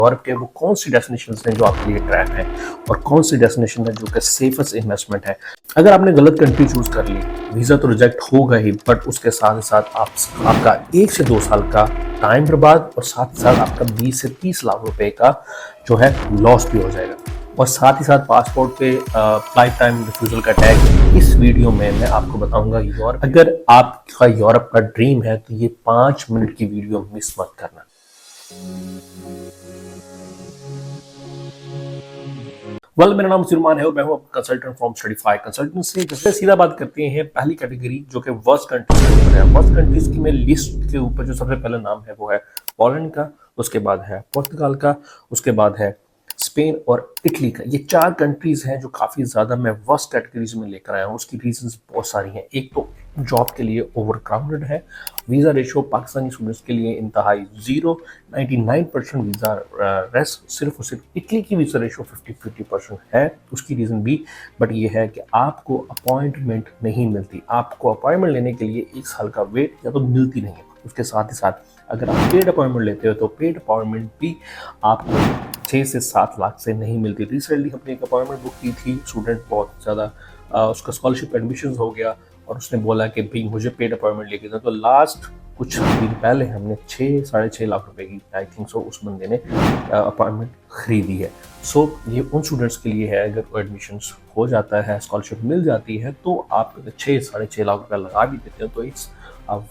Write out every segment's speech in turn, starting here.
Europe के वो कौन सी डेस्टिनेशन हैं जो आपके लिए ट्रैप है और कौन सी डेस्टिनेशन है जो कि सेफेस्ट इन्वेस्टमेंट है। अगर आपने गलत कंट्री चूज कर ली, वीजा तो रिजेक्ट होगा ही, बट उसके साथ ही साथ आपका 1 से 2 साल का टाइम बर्बाद और साथ ही साथ आपका 20 से 30 लाख रुपए का जो है लॉस भी हो जाएगा। और साथ ही साथ पासपोर्ट पे लाइफ टाइम रिफ्यूजल का टैग। इस वीडियो में मैं आपको बताऊंगा यूरोप। अगर आपका यूरोप का ड्रीम है तो ये 5 मिनट की वीडियो मिस मत करना। मेरा नाम सुरमान है और मैं हूं कंसल्टेंट फ्रॉम स्टडीफाई कंसल्टेंसी। जिससे सीधा बात करते हैं पहली कैटेगरी जो कि वर्स्ट कंट्रीज के ऊपर है। वर्स्ट कंट्रीज की मैं लिस्ट के ऊपर जो सबसे पहला नाम है वो है पोलैंड का, उसके बाद है पुर्तगाल का, उसके बाद है स्पेन और इटली का। ये 4 कंट्रीज हैं जो काफी ज्यादा मैं वर्स्ट कैटेगरीज में लेकर आया हूँ। उसकी रीजंस बहुत सारी हैं। एक तो जॉब के लिए ओवर क्राउडेड है, वीजा रेशियो पाकिस्तानी स्टूडेंट्स के लिए इंतहाई 99% वीजा रेस्ट। सिर्फ और सिर्फ इटली की वीजा रेशियो 50% है। उसकी रीजन भी बट ये है कि आपको अपॉइंटमेंट नहीं मिलती। आपको अपॉइंटमेंट लेने के लिए 1 साल का वेट या तो मिलती नहीं है। उसके साथ ही साथ अगर आप पेड अपॉइंटमेंट लेते हो तो पेड अपॉइंटमेंट भी आपको 6 से 7 लाख से नहीं मिलती। रिसेंटली हमने एक अपॉइंटमेंट बुक की थी, स्टूडेंट बहुत ज़्यादा उसका स्कॉलरशिप एडमिशन हो गया और उसने बोला कि भाई मुझे पेड अपॉइंटमेंट लेके दो। तो लास्ट कुछ दिन पहले हमने 6-6.5 लाख रुपए की आई थिंक सो उस बंदे ने अपॉइंटमेंट खरीदी है। सो ये उन स्टूडेंट्स के लिए है, अगर एडमिशन हो जाता है, स्कॉलरशिप मिल जाती है तो आप 6-6.5 लाख रुपया लगा भी देते हो तो it's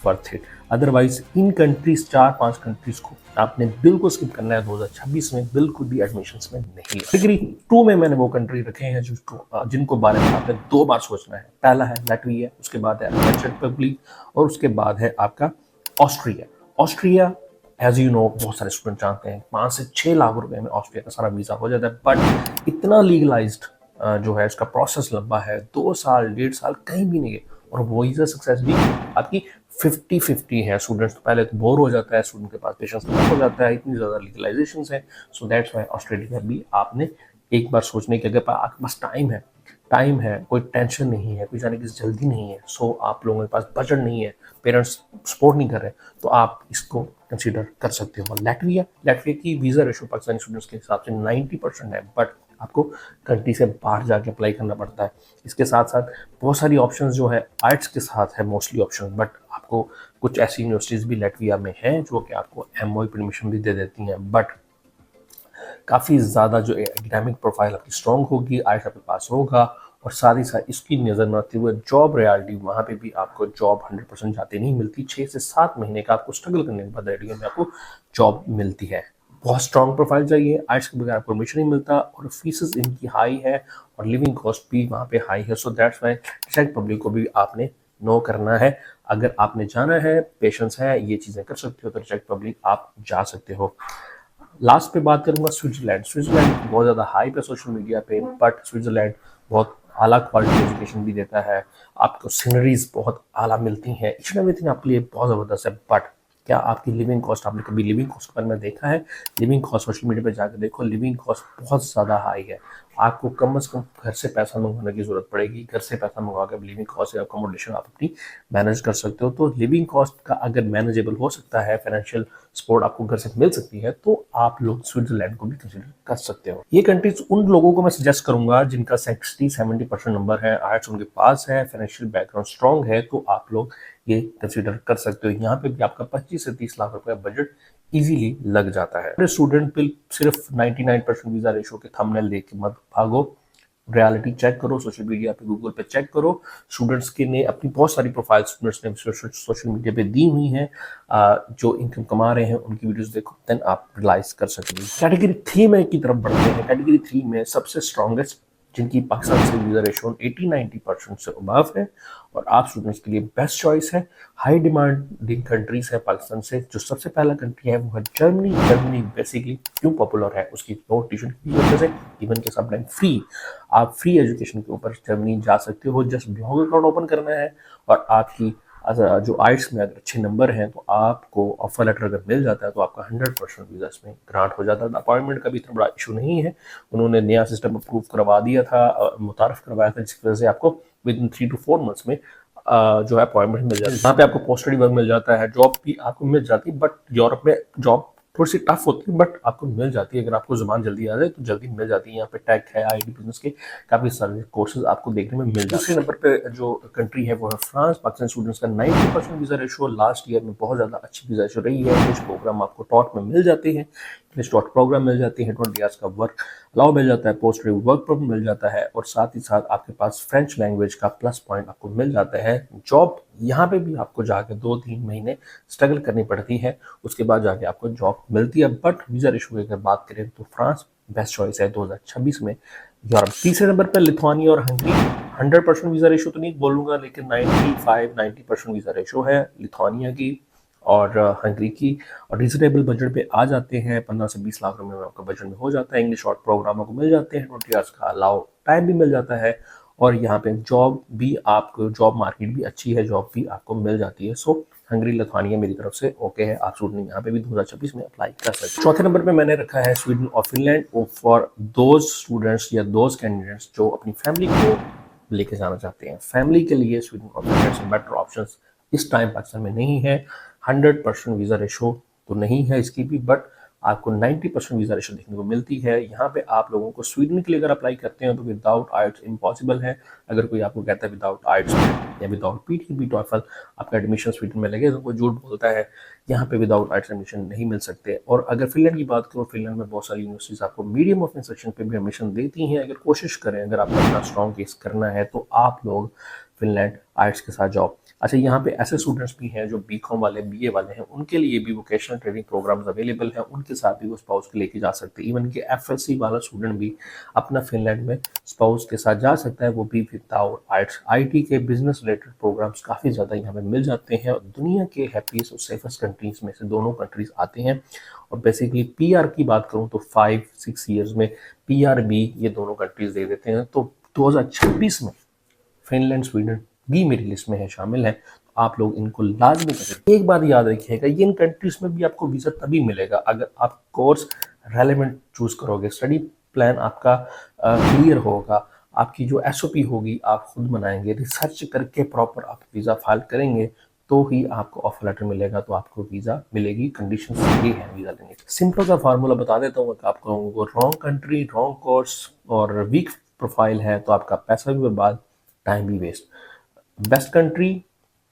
worth it. Otherwise in countries 4-5 countries को आपने बिल्कुल स्किप करना है 2026 में, बिल्कुल भी एडमिशंस में नहीं है। कैटेगरी 2 में मैंने वो कंट्री रखे हैं जिनको बारे में आपने 2 बार सोचना है। पहला है लैटविया, उसके बाद है चेक रिपब्लिक और उसके बाद है आपका Austria. Austria as you know बहुत सारे स्टूडेंट जानते हैं 5 से 6 लाख रुपए में ऑस्ट्रिया का सारा वीजा हो जाता है। बट इतना लीगलाइज्ड जो है इसका प्रोसेस लंबा है, 2 साल 1.5 साल कहीं भी नहीं है। और वो वीजा सक्सेस भी आपकी 50-50 है। स्टूडेंट्स तो पहले तो बोर हो जाता है, स्टूडेंट के पास पेशेंस खत्म हो जाता है, इतनी ज़्यादा लीगलाइजेशन है। सो दैट्स वाई ऑस्ट्रेलिया भी आपने एक बार सोचने के, अगर आपके पास टाइम है, कोई टेंशन नहीं है, कोई जाने की जल्दी नहीं है, सो आप लोगों के पास बजट नहीं है, पेरेंट्स सपोर्ट नहीं कर रहे, तो आप इसको कंसीडर कर सकते हो। लैटविया की वीज़ा रेशो पाकिस्तानी स्टूडेंट्स के हिसाब से 90% है, बट आपको कंट्री से बाहर जाके अप्लाई करना पड़ता है। इसके साथ साथ बहुत सारी ऑप्शंस जो है आर्ट्स के साथ है मोस्टली ऑप्शन, बट आपको कुछ ऐसी यूनिवर्सिटीज़ भी लैटविया में हैं जो कि आपको MOE परमिशन भी दे देती हैं। बट काफ़ी ज़्यादा जो एकेडमिक प्रोफाइल आपकी स्ट्रॉन्ग होगी, आर्ट्स आपके पास होगा और साथ ही साथ इसकी नज़र में आते हुए जॉब रियलिटी, वहाँ पे भी आपको जॉब 100% जाते नहीं मिलती। 6 से 7 महीने का आपको स्ट्रगल करने के बाद रेडियो में आपको जॉब मिलती है। बहुत स्ट्रॉन्ग प्रोफाइल चाहिए, आर्ट्स के बगैर आपको एडमिशन नहीं मिलता और फीसेस इनकी हाई है और लिविंग कॉस्ट भी वहाँ पे हाई है। सो दैट्स वाई चेक पब्लिक को भी आपने नो करना है। अगर आपने जाना है, पेशेंस है, ये चीज़ें कर सकते हो तो चेक पब्लिक आप जा सकते हो। लास्ट पे बात करूंगा स्विट्जरलैंड बहुत ज़्यादा हाइप है सोशल मीडिया पे, बट स्विट्जरलैंड बहुत आला क्वालिटी एजुकेशन भी देता है, आपको सीनरीज बहुत आला मिलती हैं, ईच एंड एवरीथिंग आपके लिए बहुत ज़बरदस्त है। बट क्या आपकी लिविंग कॉस्ट, आपने कभी लिविंग कॉस्ट के बारे में देखा है? लिविंग कॉस्ट सोशल मीडिया पे जाकर देखो, लिविंग कॉस्ट बहुत ज़्यादा हाई है। आपको कम से कम घर से पैसा मंगवाने की जरूरत पड़ेगी। घर से पैसा मंगवा कर लिविंग कॉस्ट या अकोमोडेशन आप अपनी मैनेज कर सकते हो। तो लिविंग कॉस्ट का अगर मैनेजेबल हो सकता है, फाइनेंशियल सपोर्ट आपको घर से मिल सकती है, तो आप लोग स्विट्जरलैंड को भी कंसिडर कर सकते हो। ये कंट्रीज उन लोगों को मैं सजेस्ट करूंगा जिनका 60-70% नंबर है, आर्ट्स उनके पास है, फाइनेंशियल बैकग्राउंड स्ट्रॉन्ग है, तो आप लोग ये कंसिडर कर सकते हो। यहाँ पे भी आपका 25 से 30 लाख रुपए बजट इजीली लग जाता है। स्टूडेंट बिल सिर्फ 99% वीजा रेशो के थंबनेल देख के मत भागो, रियलिटी चेक करो, सोशल मीडिया पे गूगल पे चेक करो। स्टूडेंट्स के ने अपनी बहुत सारी प्रोफाइल स्टूडेंट्स ने सोशल मीडिया पे दी हुई हैं, जो इनकम कमा रहे हैं उनकी वीडियोस देखो, देन आप रियलाइज कर सकेंगे। कैटेगरी 3 में की तरफ बढ़ते हैं। कैटेगरी 3 में सबसे स्ट्रॉन्गेस्ट जिनकी पाकिस्तान से वीजा रेशो 80-90% से अबव है और आप स्टूडेंट्स के लिए बेस्ट चॉइस है। हाई डिमांडिंग कंट्रीज है पाकिस्तान से। जो सबसे पहला कंट्री है वो है जर्मनी। जर्मनी बेसिकली क्यों पॉपुलर है, उसकी लो ट्यूशन की वजह से, इवन के सब टाइम फ्री, आप फ्री एजुकेशन के ऊपर जर्मनी जा सकते हो। जस्ट ब्लॉग अकाउंट ओपन करना है और आपकी जो आइट्स में अगर अच्छे नंबर हैं तो आपको ऑफर लेटर अगर मिल जाता है तो आपका 100% वीजा इसमें ग्रांट हो जाता है। अपॉइंटमेंट का भी इतना बड़ा इशू नहीं है, उन्होंने नया सिस्टम अप्रूव करवा दिया था, मुतारफ करवाया था, जिसकी वजह से आपको विद इन 3 to 4 मंथ्स में जो है अपॉइंटमेंट मिल जाती है। यहाँ पे आपको पोस्ट स्टडी वर्क मिल जाता है, जॉब भी आपको मिल जाती है। बट यूरोप में जॉब थोड़ी सी टफ होती है बट आपको मिल जाती है। अगर आपको ज़ुबान जल्दी आ जाए तो जल्दी मिल जाती है। यहाँ पे टेक है, आईटी बिजनेस के काफ़ी सारे कोर्सेज आपको देखने में मिल जाते हैं। दूसरे नंबर पे जो कंट्री है वो है फ्रांस। पाकिस्तान स्टूडेंट्स का 90% वीज़ा रेशो लास्ट ईयर में बहुत ज़्यादा अच्छी वीज़ा रेशो रही है। इंग्लिश प्रोग्राम आपको टॉट में मिल जाते हैं, इंग्लिश टॉट प्रोग्राम मिल जाती है, 20 आवर्स का वर्क अलाउ मिल जाता है, पोस्ट वर्क परमिट मिल जाता है और साथ ही साथ आपके पास फ्रेंच लैंग्वेज का प्लस पॉइंट आपको मिल जाता है। जॉब यहाँ पे भी आपको जाके 2-3 महीने स्ट्रगल करनी पड़ती है, उसके बाद जाके आपको जॉब मिलती है। बट वीज़ा रेशो की अगर बात करें तो फ्रांस बेस्ट चॉइस है 2026 में यूरोप। तीसरे नंबर पर लिथुआनिया और हंगरी। 100% वीज़ा रेशो तो नहीं बोलूँगा, लेकिन 95-90% वीज़ा रेशो है लिथुआनिया की और हंगरी की, और रीजनेबल बजट पे आ जाते हैं। 15 से 20 लाख रुपए में आपका बजट में हो जाता है। इंग्लिश शॉर्ट प्रोग्राम आपको मिल जाते हैं, 20 आवर्स का अलाउ टाइम भी मिल जाता है और यहाँ पे जॉब भी आपको, जॉब मार्केट भी अच्छी है, जॉब भी आपको मिल जाती है। सो हंगरी लिथुआनिया मेरी तरफ से ओके है, आप स्टूडेंट यहाँ पे भी 2026 में अप्लाई कर सकते हैं। चौथे नंबर पे मैंने रखा है स्वीडन और फिनलैंड फॉर दोज स्टूडेंट्स या दोज कैंडिडेट्स जो अपनी फैमिली को लेके जाना चाहते हैं। फैमिली के लिए स्वीडन और फिनलैंड बेटर ऑप्शन इस टाइम पाकिस्तान में नहीं है। 100% वीज़ा रेशो तो नहीं है इसकी भी, बट आपको 90% वीज़ा रेशो देखने को मिलती है। यहाँ पे आप लोगों को स्वीडन के लिए अगर अप्लाई करते हैं तो विदाउट आइट्स इम्पॉसिबल है। अगर कोई आपको कहता है विदाउट आइट्स या विदाउट पीटीबी टॉफल आपका एडमिशन स्वीडन में लगे तो कोई झूठ बोलता है। यहाँ पे विदाउट आइट्स एडमिशन नहीं मिल सकते। और अगर फिनलैंड की बात करो, फिनलैंड में बहुत सारी यूनिवर्सिटीज़ आपको मीडियम ऑफ इंस्ट्रक्शन पे भी एडमिशन देती हैं। अगर कोशिश करें, अगर आपको अपना स्ट्रॉन्ग केस करना है तो आप लोग फिनलैंड आइट्स के साथ जाओ। अच्छा, यहाँ पे ऐसे स्टूडेंट्स भी हैं जो बीकॉम वाले, बीए वाले हैं, उनके लिए भी वोकेशनल ट्रेनिंग प्रोग्राम्स अवेलेबल हैं, उनके साथ भी वो स्पाउस को लेके जा सकते हैं। इवन कि एफएससी वाला स्टूडेंट भी अपना फिनलैंड में स्पाउस के साथ जा सकता है, वो भी विदाउट आइट्स। आईटी के बिजनेस रिलेटेड प्रोग्राम्स काफ़ी ज़्यादा यहाँ पे मिल जाते हैं और दुनिया के हैप्पीएस्ट और सेफेस्ट कंट्रीज में से दोनों कंट्रीज आते हैं। और बेसिकली पीआर की बात करूँ तो 5-6 ईयर्स में पीआर भी ये दोनों कंट्रीज दे देते हैं। तो 2026 में फिनलैंड, स्वीडन भी मेरी लिस्ट में है, शामिल है, तो आप लोग इनको लाजमी करें। एक बात याद रखिएगा, ये इन कंट्रीज में भी आपको वीज़ा तभी मिलेगा अगर आप कोर्स रेलेवेंट चूज करोगे, स्टडी प्लान आपका क्लियर होगा, आपकी जो एसओपी होगी आप खुद बनाएंगे, रिसर्च करके प्रॉपर आप वीज़ा फाइल करेंगे तो ही आपको ऑफर लेटर मिलेगा, तो आपको वीज़ा मिलेगी। कंडीशन ये है वीज़ा लेने की। सिंपल सा फार्मूला बता देता हूँ, आप कहोगे रॉन्ग कंट्री, रॉन्ग कोर्स और वीक प्रोफाइल है तो आपका पैसा भी बर्बाद, टाइम भी वेस्ट। बेस्ट कंट्री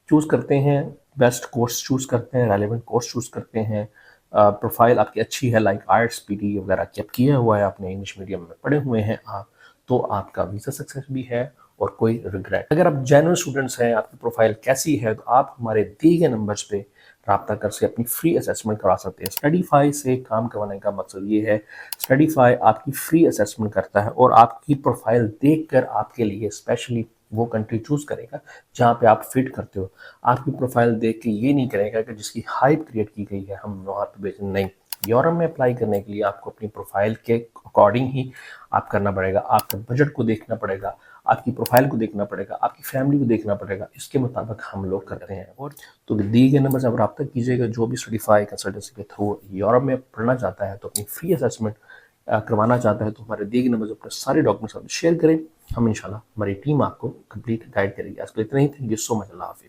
चूज़ करते हैं, बेस्ट कोर्स चूज़ करते हैं, रेलेवेंट कोर्स चूज़ करते हैं, प्रोफाइल आपकी अच्छी है, लाइक आर्ट्स पीटी वगैरह चेक किया हुआ है, आपने इंग्लिश मीडियम में पढ़े हुए हैं आप, तो आपका वीज़ा सक्सेस भी है और कोई रिग्रेट। अगर आप जेन्युइन स्टूडेंट्स हैं, आपकी प्रोफाइल कैसी है, तो आप हमारे दिए गए नंबर्स पे राब्ता कर से अपनी फ्री असेसमेंट करा सकते हैं। स्टडीफाई से काम करवाने का मकसद ये है, स्टडीफाई आपकी फ्री असेसमेंट करता है और आपकी प्रोफाइल देखकर आपके लिए स्पेशली वो कंट्री चूज करेगा जहाँ पे आप फिट करते हो। आपकी प्रोफाइल देख के ये नहीं करेगा कि जिसकी हाइप क्रिएट की गई है हम वहाँ पे भेजें, नहीं। यूरोप में अप्लाई करने के लिए आपको अपनी प्रोफाइल के अकॉर्डिंग ही आप करना पड़ेगा, आपके बजट को देखना पड़ेगा, आपकी प्रोफाइल को देखना पड़ेगा, आपकी फैमिली को देखना पड़ेगा, इसके मुताबिक हम लोग करते हैं। और तो दिए गए नंबर से आप रब्ता कीजिएगा। जो भी स्टडीफाई कंसल्टेंसी के थ्रू यूरोप में पढ़ना चाहता है तो अपनी फ्री असेसमेंट करवाना चाहता है तो हमारे दिए गए नंबर पर सारे डॉक्यूमेंट्स आप शेयर करें, हम इंशाल्लाह हमारी टीम आपको कंप्लीट गाइड करेगी। आज के लिए इतना ही। Thank you so much. Allah हाफिज़।